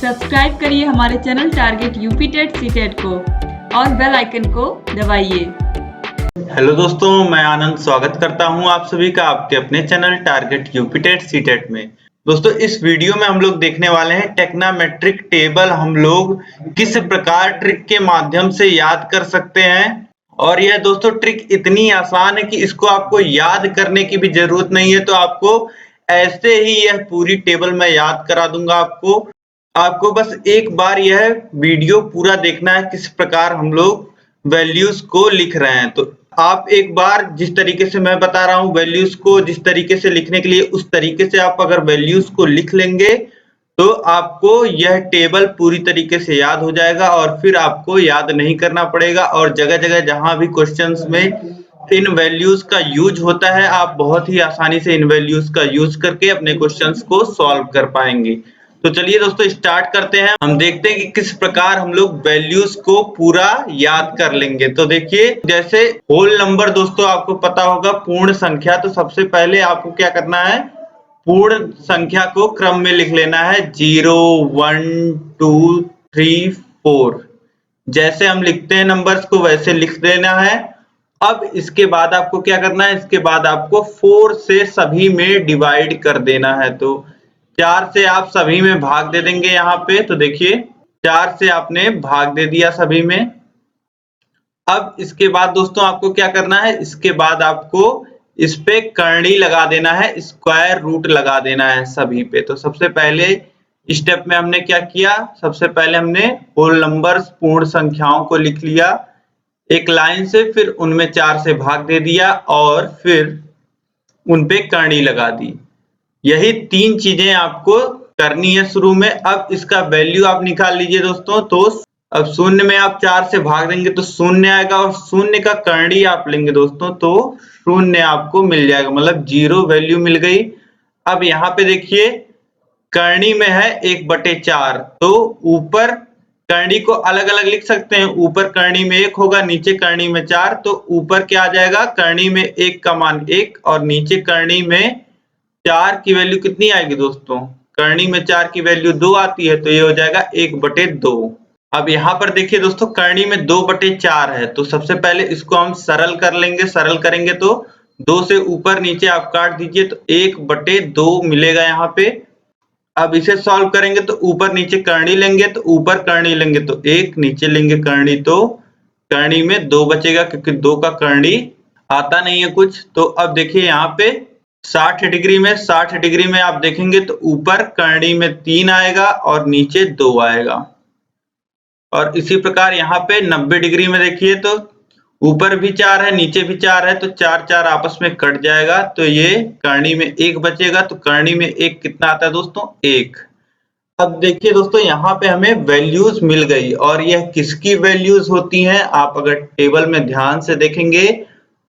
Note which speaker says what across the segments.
Speaker 1: Subscribe करिए हमारे channel target UP TET CTET को और बेल आइकन को दबाइए।
Speaker 2: हेलो दोस्तों, मैं आनंद स्वागत करता हूं आप सभी का आपके अपने channel target UP TET CTET में। दोस्तों, इस वीडियो में हम लोग देखने वाले हैं टेक्नामेट्रिक टेबल हम लोग किस प्रकार ट्रिक के माध्यम से याद कर सकते हैं। और यह दोस्तों ट्रिक इतनी आसान है कि इसको आपको याद करने की भी जरूरत नहीं है, तो आपको ऐसे ही यह पूरी टेबल मैं याद करा दूंगा। आपको बस एक बार यह वीडियो पूरा देखना है किस प्रकार हम लोग वैल्यूज को लिख रहे हैं। तो आप एक बार जिस तरीके से मैं बता रहा हूं वैल्यूज को जिस तरीके से लिखने के लिए, उस तरीके से आप अगर वैल्यूज को लिख लेंगे तो आपको यह टेबल पूरी तरीके से याद हो जाएगा और फिर आपको याद नहीं करना पड़ेगा। और जगह जगह जहां भी क्वेश्चंस में इन वैल्यूज का यूज होता है, आप बहुत ही आसानी से इन वैल्यूज का यूज करके अपने क्वेश्चंस को सॉल्व कर पाएंगे। तो चलिए दोस्तों स्टार्ट करते हैं। हम देखते हैं कि किस प्रकार हम लोग वैल्यूज को पूरा याद कर लेंगे। तो देखिए, जैसे होल नंबर दोस्तों आपको पता होगा पूर्ण संख्या, तो सबसे पहले आपको क्या करना है, पूर्ण संख्या को क्रम में लिख लेना है 0 1 2 3 4। जैसे हम लिखते हैं नंबर्स को वैसे लिख देना है। अब इसके बाद आपको क्या करना है, इसके बाद आपको 4 से सभी में डिवाइड कर देना है। तो 4 से आप सभी में भाग दे देंगे यहाँ पे। तो देखिए 4 से आपने भाग दे दिया सभी में। अब इसके बाद दोस्तों आपको क्या करना है, इसके बाद आपको इस पे करनी लगा देना है, स्क्वायर रूट लगा देना है सभी पे। तो सबसे पहले स्टेप में हमने क्या किया, सबसे पहले हमने होल नंबर्स पूर्ण संख्याओं को लिख लिया एक लाइन से, फिर उनमें 4 से भाग दे दिया और फिर उनपे करनी लगा दी। यही 3 चीजें आपको करनी है शुरू में। अब इसका वैल्यू आप निकाल लीजिए दोस्तों। तो अब शून्य में आप 4 से भाग देंगे तो शून्य आएगा और शून्य का करनी आप लेंगे दोस्तों तो शून्य आपको मिल जाएगा, मतलब 0 वैल्यू मिल गई। अब यहाँ पे देखिए करनी में है 1/4, तो ऊपर करनी को अलग अलग लिख सकते हैं। ऊपर करनी में 1 होगा, नीचे करनी में 4। तो ऊपर क्या आ जाएगा, करनी में 1 का मान 1 और नीचे करनी में 4 की वैल्यू कितनी आएगी दोस्तों, करनी में 4 की वैल्यू 2 आती है, तो ये हो जाएगा 1/2। अब यहाँ पर देखिए दोस्तों करनी में 2/4 है, तो सबसे पहले इसको हम सरल कर लेंगे। सरल करेंगे तो 2 से ऊपर नीचे आप काट दीजिए तो 1/2 मिलेगा यहाँ पे। अब इसे सॉल्व करेंगे तो ऊपर नीचे करनी लेंगे, तो ऊपर करनी लेंगे तो 1, नीचे लेंगे करनी तो करनी में 2 बचेगा, क्योंकि 2 का करनी आता नहीं है कुछ। तो अब देखिए यहाँ पे 60 डिग्री में आप देखेंगे तो ऊपर करनी में 3 आएगा और नीचे 2 आएगा। और इसी प्रकार यहाँ पे 90 डिग्री में देखिए तो ऊपर भी 4 है नीचे भी 4 है, तो 4 4 आपस में कट जाएगा, तो ये करनी में 1 बचेगा। तो करनी में 1 कितना आता है दोस्तों, 1। अब देखिए दोस्तों यहाँ पे हमें वैल्यूज मिल गई, और यह किसकी वैल्यूज होती हैं, आप अगर टेबल में ध्यान से देखेंगे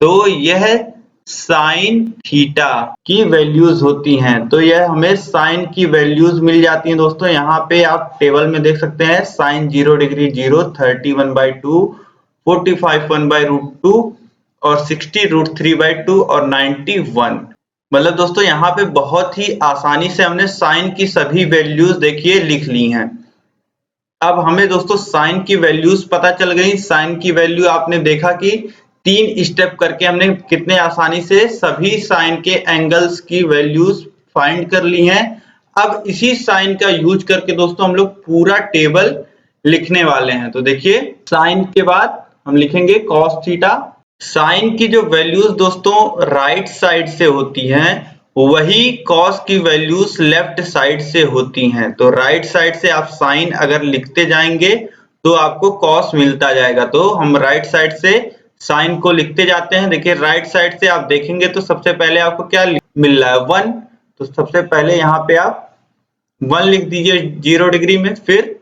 Speaker 2: तो यह साइन थीटा की वैल्यूज होती हैं। तो यह हमें साइन की वैल्यूज मिल जाती हैं दोस्तों। यहाँ पे आप टेबल में देख सकते हैं साइन 0 डिग्री 0, 30 1/2, 45 1/√2 और 60 √3/2 और 90 1। मतलब दोस्तों यहाँ पे बहुत ही आसानी से हमने साइन की सभी वैल्यूज देखिए लिख ली हैं। अब हमें दोस्तों साइन की वैल्यूज पता चल गई। साइन की वैल्यू आपने देखा कि 3 स्टेप करके हमने कितने आसानी से सभी साइन के एंगल्स की वैल्यूज फाइंड कर ली हैं। अब इसी साइन का यूज करके दोस्तों हम लोग पूरा टेबल लिखने वाले हैं। तो देखिए साइन के बाद हम लिखेंगे कॉस थीटा। साइन की जो वैल्यूज दोस्तों राइट साइड से होती हैं, वही कॉस की वैल्यूज लेफ्ट साइड से होती हैं। तो राइट साइड से आप साइन अगर लिखते जाएंगे तो आपको कॉस मिलता जाएगा। तो हम राइट साइड से साइन को लिखते जाते हैं। देखिए राइट साइड से आप देखेंगे तो सबसे पहले आपको क्या मिल रहा है, 1। तो सबसे पहले यहाँ पे आप 1 लिख दीजिए 0 डिग्री में। फिर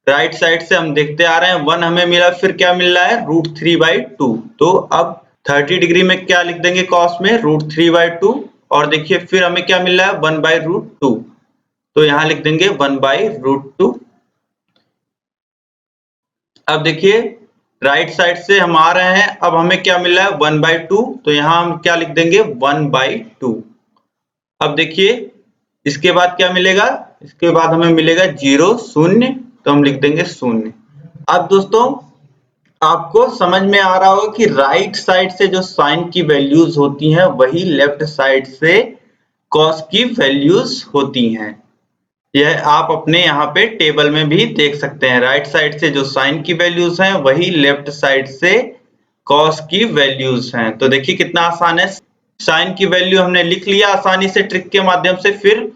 Speaker 2: राइट साइड से हम देखते आ रहे हैं 1 हमें मिला, फिर क्या मिल रहा है, √3/2। तो अब 30 डिग्री में क्या लिख देंगे कॉस में, √3/2। और देखिए फिर हमें क्या मिल रहा है, 1/√2। तो यहाँ लिख देंगे 1/√2। अब देखिए राइट साइड से हम आ रहे हैं, अब हमें क्या मिल रहा है, 1/2। तो यहाँ हम क्या लिख देंगे, 1/2। अब देखिए इसके बाद क्या मिलेगा, इसके बाद हमें मिलेगा 0 0, तो हम लिख देंगे 0। अब दोस्तों आपको समझ में आ रहा होगा कि राइट साइड से जो साइन की वैल्यूज होती हैं वही लेफ्ट साइड से कॉस की वैल्यूज होती हैं। यह आप अपने यहाँ पे टेबल में भी देख सकते हैं। राइट साइड से जो साइन की वैल्यूज हैं वही लेफ्ट साइड से कॉस की वैल्यूज हैं। तो देखिए कितना आसान है। साइन की वैल्यू हमने लिख लिया आसानी से ट्रिक के माध्यम से, फिर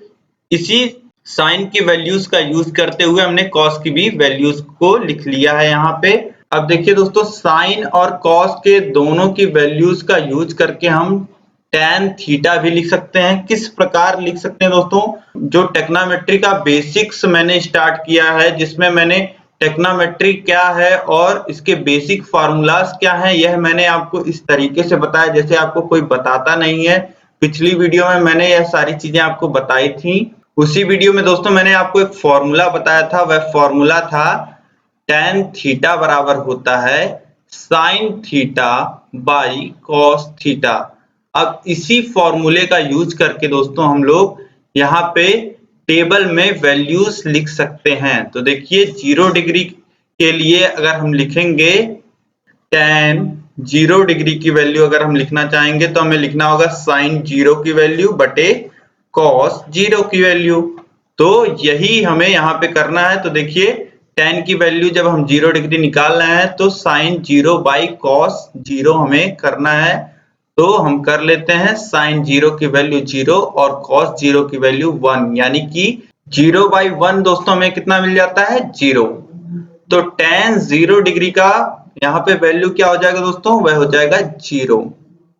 Speaker 2: इसी साइन की वैल्यूज का यूज करते हुए हमने कॉस की भी वैल्यूज को लिख लिया है यहाँ पे। अब देखिए दोस्तों, साइन और कॉस के दोनों की वैल्यूज का यूज करके हम tan थीटा भी लिख सकते हैं। किस प्रकार लिख सकते हैं दोस्तों, जो टेक्नोमेट्री का बेसिक्स मैंने स्टार्ट किया है, जिसमें मैंने टेक्नोमेट्री क्या है और इसके बेसिक फार्मूलाज क्या है, यह मैंने आपको इस तरीके से बताया जैसे आपको कोई बताता नहीं है। पिछली वीडियो में मैंने यह सारी चीजें आपको बताई थी। उसी वीडियो में दोस्तों मैंने आपको एक फॉर्मूला बताया था, वह फॉर्मूला था tan थीटा बराबर होता है sin theta by cos theta. अब इसी फॉर्मूले का यूज करके दोस्तों हम लोग यहाँ पे टेबल में वैल्यूज लिख सकते हैं। तो देखिए 0 डिग्री के लिए अगर हम लिखेंगे tan 0 डिग्री की वैल्यू अगर हम लिखना चाहेंगे तो हमें लिखना होगा sin 0 की वैल्यू बटे cos 0 की वैल्यू। तो यही हमें यहाँ पे करना है। तो देखिए tan की वैल्यू जब हम 0 डिग्री निकाल रहे हैं तो sin 0 बाई cos 0 हमें करना है। तो हम कर लेते हैं sin 0 की वैल्यू 0 और cos 0 की वैल्यू 1, यानी कि 0 बाई 1 दोस्तों हमें कितना मिल जाता है 0। तो tan 0 डिग्री का यहाँ पे वैल्यू क्या हो जाएगा दोस्तों, वह हो जाएगा 0।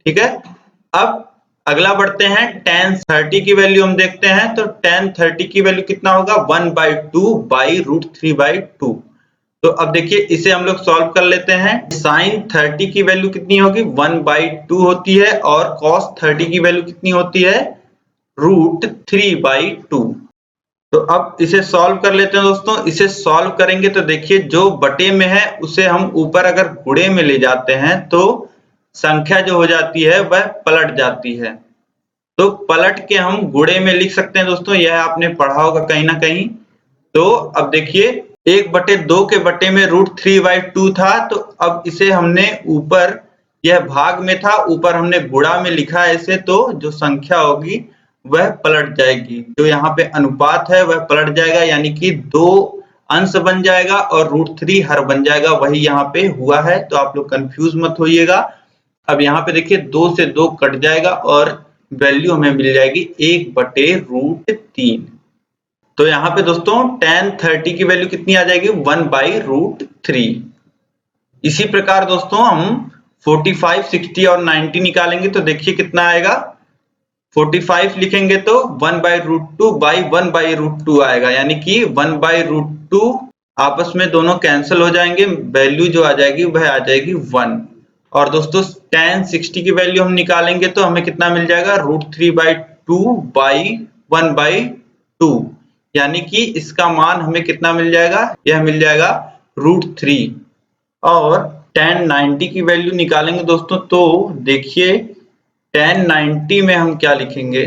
Speaker 2: ठीक है, अब अगला बढ़ते हैं। tan 30 की वैल्यू हम देखते हैं। तो tan 30 की वैल्यू कितना होगा 1/2 बाई रूट 3/2। तो अब देखिए इसे हम लोग सॉल्व कर लेते हैं। sin 30 की वैल्यू कितनी होगी 1/2 होती है और cos 30 की वैल्यू कितनी होती है रूट 3/2। तो अब इसे सॉल्व कर लेते हैं दोस्तों। इसे सॉल्व करेंगे तो देखिए जो बटे में है उसे हम ऊपर अगर गुणे में ले जाते हैं तो संख्या जो हो जाती है वह पलट जाती है। तो पलट के हम गुणे में लिख सकते हैं दोस्तों, यह आपने पढ़ा होगा कहीं ना कहीं। तो अब देखिए 1/2 के बटे में रूट 3/2 था, तो अब इसे हमने ऊपर, यह भाग में था, ऊपर हमने गुणा में लिखा है इसे, तो जो संख्या होगी वह पलट जाएगी। जो यहाँ पे अनुपात है वह पलट जाएगा, यानी कि 2 अंश बन जाएगा और रूट 3 हर बन जाएगा। वही यहाँ पे हुआ है, तो आप लोग कंफ्यूज मत होइएगा। अब यहाँ पे देखिए 2 से 2 कट जाएगा और वैल्यू हमें मिल जाएगी 1/√3। तो यहाँ पे दोस्तों tan 30 की वैल्यू कितनी आ जाएगी 1/√3। इसी प्रकार दोस्तों हम 45, 60 और 90 निकालेंगे तो देखिए कितना आएगा। 45 लिखेंगे तो 1/√2 बाई 1/√2 आएगा, यानी कि 1/√2 आपस में दोनों कैंसिल हो जाएंगे, वैल्यू जो आ जाएगी वह आ जाएगी 1। और दोस्तों tan 60 की वैल्यू हम निकालेंगे तो हमें कितना मिल जाएगा √3/2 बाई 1/2, यानी कि इसका मान हमें कितना मिल जाएगा, यह मिल जाएगा √3। और tan 90 की वैल्यू निकालेंगे दोस्तों तो देखिए tan 90 में हम क्या लिखेंगे,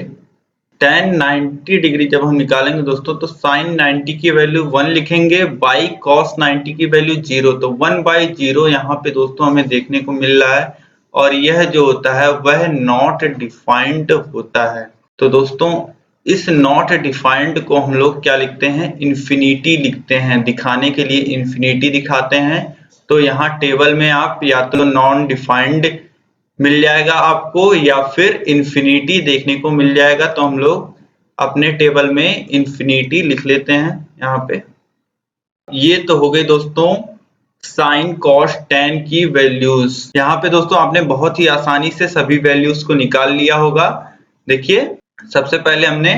Speaker 2: tan 90 डिग्री जब हम निकालेंगे दोस्तों तो sin 90 की वैल्यू 1 लिखेंगे बाई cos 90 की वैल्यू 0। तो 1/0 यहाँ पे दोस्तों हमें देखने को मिल रहा है और यह जो होता है वह नॉट डिफाइंड होता है। तो दोस्तों इस नॉट डिफाइंड को हम लोग क्या लिखते हैं, इन्फिनिटी लिखते हैं। दिखाने के लिए इन्फिनिटी दिखाते हैं। तो यहाँ टेबल में आप या तो नॉन डिफाइंड मिल जाएगा आपको या फिर इन्फिनिटी देखने को मिल जाएगा। तो हम लोग अपने टेबल में इन्फिनिटी लिख लेते हैं यहाँ पे। ये तो हो गई दोस्तों साइन कॉस tan की वैल्यूज। यहाँ पे दोस्तों आपने बहुत ही आसानी से सभी वैल्यूज को निकाल लिया होगा। देखिए सबसे पहले हमने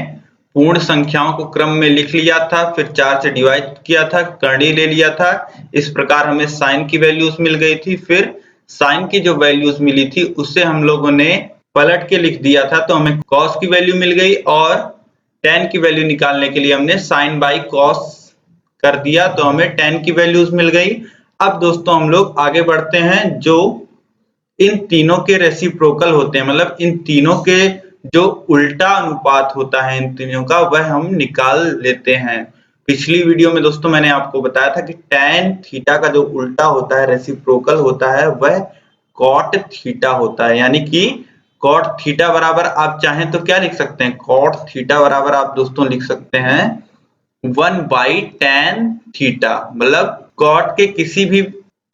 Speaker 2: पूर्ण संख्याओं को क्रम में लिख लिया था, फिर 4 से डिवाइड किया था, कर्णी ले लिया था। इस प्रकार हमें साइन की वैल्यूज मिल गई थी। फिर साइन की जो वैल्यूज मिली थी उससे हम लोगों ने पलट के लिख दिया था, तो हमें कॉस की वैल्यू मिल गई। और tan की वैल्यू निकालने के लिए हमने साइन बाई कॉस कर दिया, तो हमें tan की वैल्यूज मिल गई। अब दोस्तों हम लोग आगे बढ़ते हैं। जो इन तीनों के रेसिप्रोकल होते हैं, मतलब इन तीनों के जो उल्टा अनुपात होता है इन तीनों का वह हम निकाल लेते हैं। पिछली वीडियो में दोस्तों मैंने आपको बताया था कि tan थीटा का जो उल्टा होता है, रेसिप्रोकल होता है, वह cot थीटा होता है। यानी कि cot थीटा बराबर आप चाहें तो क्या लिख सकते हैं, cot थीटा बराबर आप दोस्तों लिख सकते हैं 1/tan थीटा। मतलब cot के किसी भी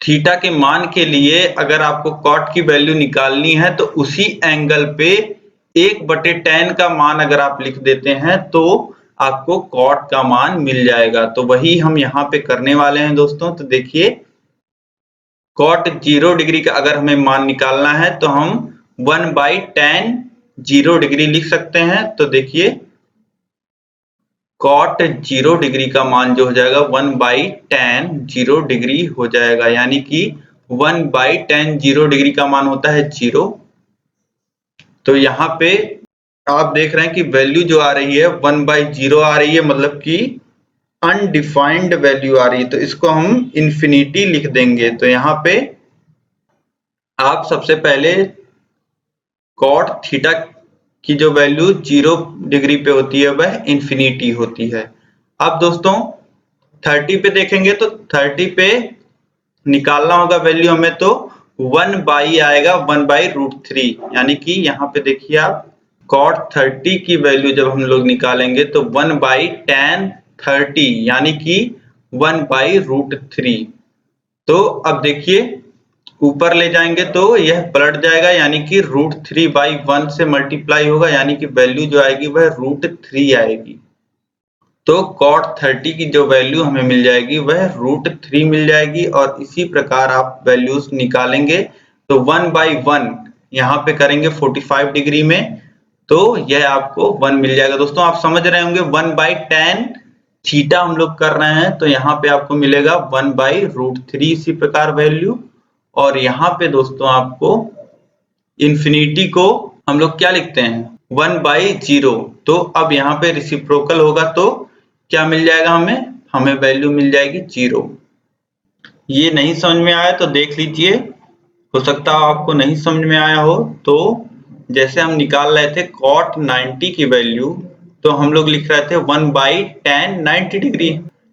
Speaker 2: थीटा के मान के लिए अगर आपको cot की वैल्यू निकालनी है तो उसी एंगल पे 1/tan का मान अगर आप लिख देते हैं तो आपको cot का मान मिल जाएगा। तो वही हम यहाँ पे करने वाले हैं दोस्तों। तो देखिए cot 0 डिग्री का अगर हमें मान निकालना है तो हम 1/tan 0 डिग्री लिख सकते हैं। तो देखिए cot 0 डिग्री का मान जो हो जाएगा 1/tan 0 डिग्री हो जाएगा। यानी कि 1/tan 0 डिग्री का मान होता है 0। तो यहाँ पे आप देख रहे हैं कि वैल्यू जो आ रही है 1/0 आ रही है, मतलब कि अनडिफाइंड वैल्यू आ रही है। तो इसको हम इंफिनिटी लिख देंगे। तो यहाँ पे आप सबसे पहले cot थीटा की जो वैल्यू 0 डिग्री पे होती है वह इंफिनिटी होती है। अब दोस्तों 30 पे देखेंगे तो 30 पे निकालना होगा वैल्यू हमें, तो 1 आएगा 1/√3। यानी कि यहाँ पे देखिए आप cot 30 की वैल्यू जब हम लोग निकालेंगे तो 1/tan 30 यानी कि 1/√3। तो अब देखिए ऊपर ले जाएंगे तो यह पलट जाएगा, यानी कि √3/1 से मल्टीप्लाई होगा, यानी कि वैल्यू जो आएगी वह √3 आएगी। तो cot 30 की जो वैल्यू हमें मिल जाएगी वह √3 मिल जाएगी। और इसी प्रकार आप वैल्यूज निकालेंगे तो 1/1 यहाँ पे करेंगे 45 डिग्री में तो यह आपको 1 मिल जाएगा। दोस्तों आप समझ रहे होंगे 1/tan थीटा हम लोग कर रहे हैं, तो यहाँ पे आपको मिलेगा 1/√3 इसी प्रकार वैल्यू। और यहाँ पे दोस्तों आपको इंफिनिटी को हम लोग क्या लिखते हैं 1/0। तो अब यहाँ पे रेसिप्रोकल होगा तो क्या मिल जाएगा हमें वैल्यू मिल जाएगी 0। ये नहीं समझ में आया तो देख लीजिए, हो सकता है आपको नहीं समझ में आया हो। तो जैसे हम निकाल रहे थे cot 90 की वैल्यू, तो हम लोग लिख रहे थे 1/tan 90 डिग्री।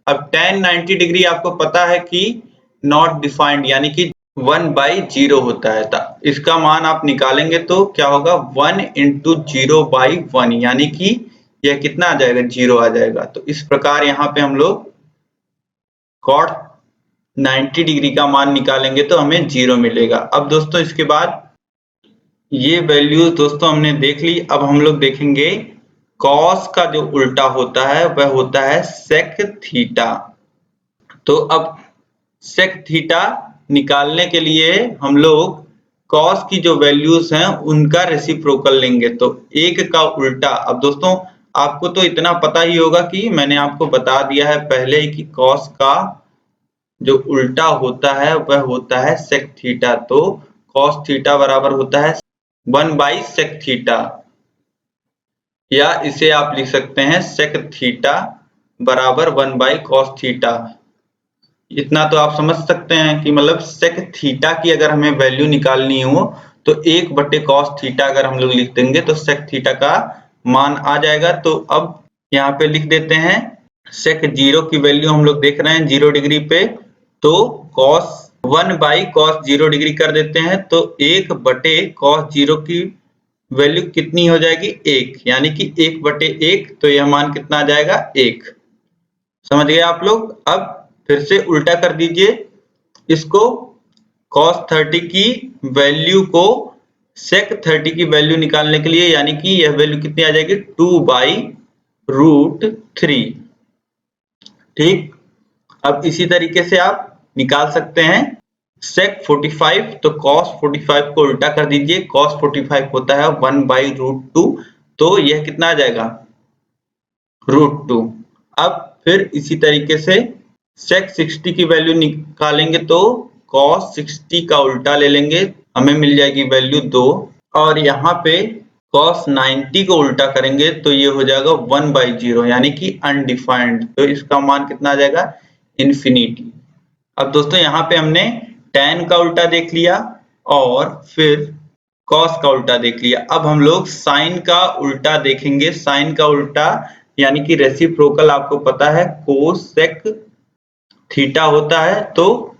Speaker 2: अब tan 90 डिग्री आपको पता है कि नॉट डिफाइंड यानी कि 1/0 होता है। तो इसका मान आप निकालेंगे तो क्या होगा 1 × 0/1 यानी कि यह कितना आ जाएगा 0 आ जाएगा। तो इस प्रकार यहाँ पे हम लोग cot 90 डिग्री का मान निकालेंगे तो हमें 0 मिलेगा। अब दोस्तों इसके बाद ये वैल्यूज दोस्तों हमने देख ली। अब हम लोग देखेंगे cos का जो उल्टा होता है वह होता है sec थीटा। तो अब sec थीटा निकालने के लिए हम लोग cos की जो वैल्यूज हैं उनका रेसिप्रोकल लेंगे। तो 1 का उल्टा, अब दोस्तों आपको तो इतना पता ही होगा कि मैंने आपको बता दिया है पहले ही कि cos का जो उल्टा होता है वह होता है sec थीटा। तो cos थीटा बराबर होता है 1/sec थीटा, या इसे आप लिख सकते हैं sec थीटा बराबर 1/cos थीटा। इतना तो आप समझ सकते हैं कि मतलब sec थीटा की अगर हमें वैल्यू निकालनी हो तो 1/cos थीटा अगर हम लोग लिख देंगे तो sec थीटा का मान आ जाएगा। तो अब यहाँ पे लिख देते हैं sec 0 की वैल्यू हम लोग देख रहे हैं 0 डिग्री पे, तो cos 1/cos 0 डिग्री कर देते हैं तो 1/cos 0 की वैल्यू कितनी हो जाएगी 1, यानी कि 1/1। तो यह मान कितना आ जाएगा 1। समझ गए आप लोग। अब फिर से उल्टा कर दीजिए इसको, cos 30 की वैल्यू को sec 30 की वैल्यू निकालने के लिए, यानी कि यह वैल्यू कितनी आ जाएगी 2/√3। ठीक, अब इसी तरीके से आप निकाल सकते हैं sec 45। तो cos 45 को उल्टा कर दीजिए, cos 45 होता है 1/√2। तो यह कितना आ जाएगा √2। अब फिर इसी तरीके से sec 60 की वैल्यू निकालेंगे तो cos 60 का उल्टा ले लेंगे, हमें मिल जाएगी वैल्यू 2। और यहाँ पे cos 90 को उल्टा करेंगे तो ये हो जाएगा 1/0 यानी कि अनडिफाइंड। तो इसका मान कितना आ जाएगा इंफिनिटी। अब दोस्तों यहाँ पे हमने tan का उल्टा देख लिया और फिर कॉस का उल्टा देख लिया। अब हम लोग साइन का उल्टा देखेंगे। साइन का उल्टा यानी कि रेसिप्रोकल आपको पता है कोसेक थीटा होता है, तो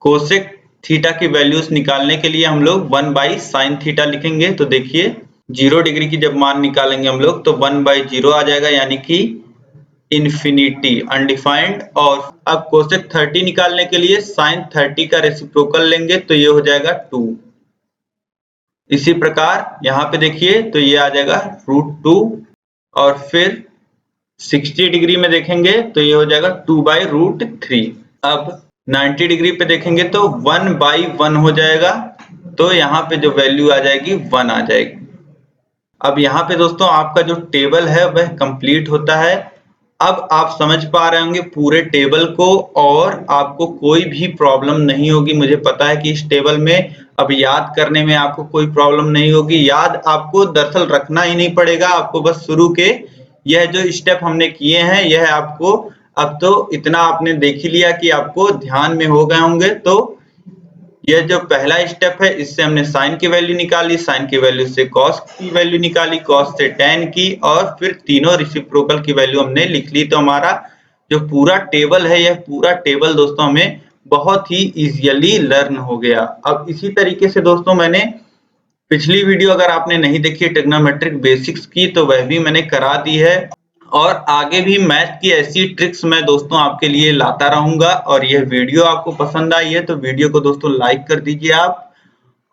Speaker 2: कोसेक थीटा की वैल्यूज निकालने के लिए हम लोग 1/sin थीटा लिखेंगे। तो देखिए 0 डिग्री की जब मान निकालेंगे हम लोग तो 1/0 आ जाएगा यानी कि इंफिनिटी अनडिफाइंड। और अब कोसेक 30 निकालने के लिए sin 30 का रेसिप्रोकल लेंगे तो ये हो जाएगा 2। इसी प्रकार यहाँ पे देखिए तो ये आ जाएगा √2 और फिर 60 डिग्री में देखेंगे तो ये हो जाएगा 2/√3। अब 90 डिग्री पे देखेंगे तो 1/1 हो जाएगा, तो यहाँ पे जो वैल्यू आ जाएगी 1 आ जाएगी। अब यहाँ पे दोस्तों आपका जो टेबल है वह कंप्लीट होता है। अब आप समझ पा रहे होंगे पूरे टेबल को और आपको कोई भी प्रॉब्लम नहीं होगी। मुझे पता है कि इस टेबल में अब याद करने में आपको कोई प्रॉब्लम नहीं होगी। याद आपको दरअसल रखना ही नहीं पड़ेगा, आपको बस शुरू के यह जो स्टेप हमने किए हैं यह आपको अब तो इतना आपने देख ही लिया कि आपको ध्यान में हो गए होंगे। तो यह जो पहला स्टेप है इससे हमने साइन की वैल्यू निकाली, साइन की वैल्यू से कॉस की वैल्यू निकाली, कॉस से tan की और फिर तीनों रेसिप्रोकल की वैल्यू हमने लिख ली। तो हमारा जो पूरा टेबल है यह पूरा टेबल दोस्तों हमें बहुत ही इजीली लर्न हो गया। अब इसी तरीके से दोस्तों मैंने पिछली वीडियो अगर आपने नहीं देखी ट्रिग्नोमेट्रिक बेसिक्स की तो वह भी मैंने करा दी है और आगे भी मैथ की ऐसी ट्रिक्स मैं दोस्तों आपके लिए लाता रहूंगा। और यह वीडियो आपको पसंद आई है तो वीडियो को दोस्तों लाइक कर दीजिए आप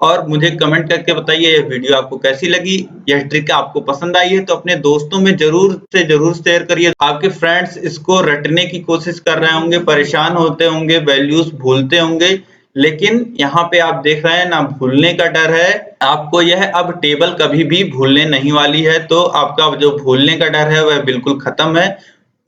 Speaker 2: और मुझे कमेंट करके बताइए यह वीडियो आपको कैसी लगी। यह ट्रिक आपको पसंद आई है तो अपने दोस्तों में जरूर से जरूर शेयर करिए। आपके फ्रेंड्स इसको रटने की कोशिश कर रहे होंगे, परेशान होते होंगे, वैल्यूज भूलते होंगे, लेकिन यहाँ पे आप देख रहे हैं ना भूलने का डर है आपको। यह अब टेबल कभी भी भूलने नहीं वाली है, तो आपका जो भूलने का डर है वह बिल्कुल खत्म है।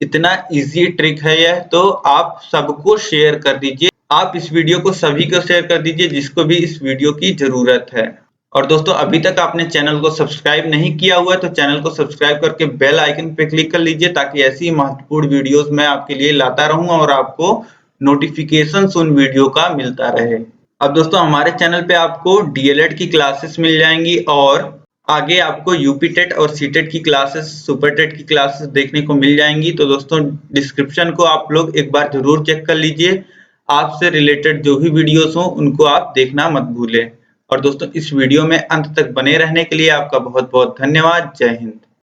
Speaker 2: इतना इजी ट्रिक है यह, तो आप सबको शेयर कर दीजिए। आप इस वीडियो को सभी को शेयर कर दीजिए जिसको भी इस वीडियो की जरूरत है। और दोस्तों अभी तक आपने चैनल को सब्सक्राइब नहीं किया हुआ है तो चैनल को सब्सक्राइब करके बेल आइकन पे क्लिक कर लीजिए ताकि ऐसी महत्वपूर्ण वीडियोस मैं आपके लिए लाता रहूं और आपको नोटिफिकेशन उन वीडियो का मिलता रहे। अब दोस्तों हमारे चैनल पे आपको डीएलएड की क्लासेस मिल जाएंगी और आगे आपको यूपी टेट और सीटेट की क्लासेस, सुपर टेट की क्लासेस देखने को मिल जाएंगी। तो दोस्तों डिस्क्रिप्शन को आप लोग एक बार जरूर चेक कर लीजिए। आपसे रिलेटेड जो भी वीडियोस हो उनको आप देखना मत भूलें। और दोस्तों इस वीडियो में अंत तक बने रहने के लिए आपका बहुत बहुत धन्यवाद। जय हिंद।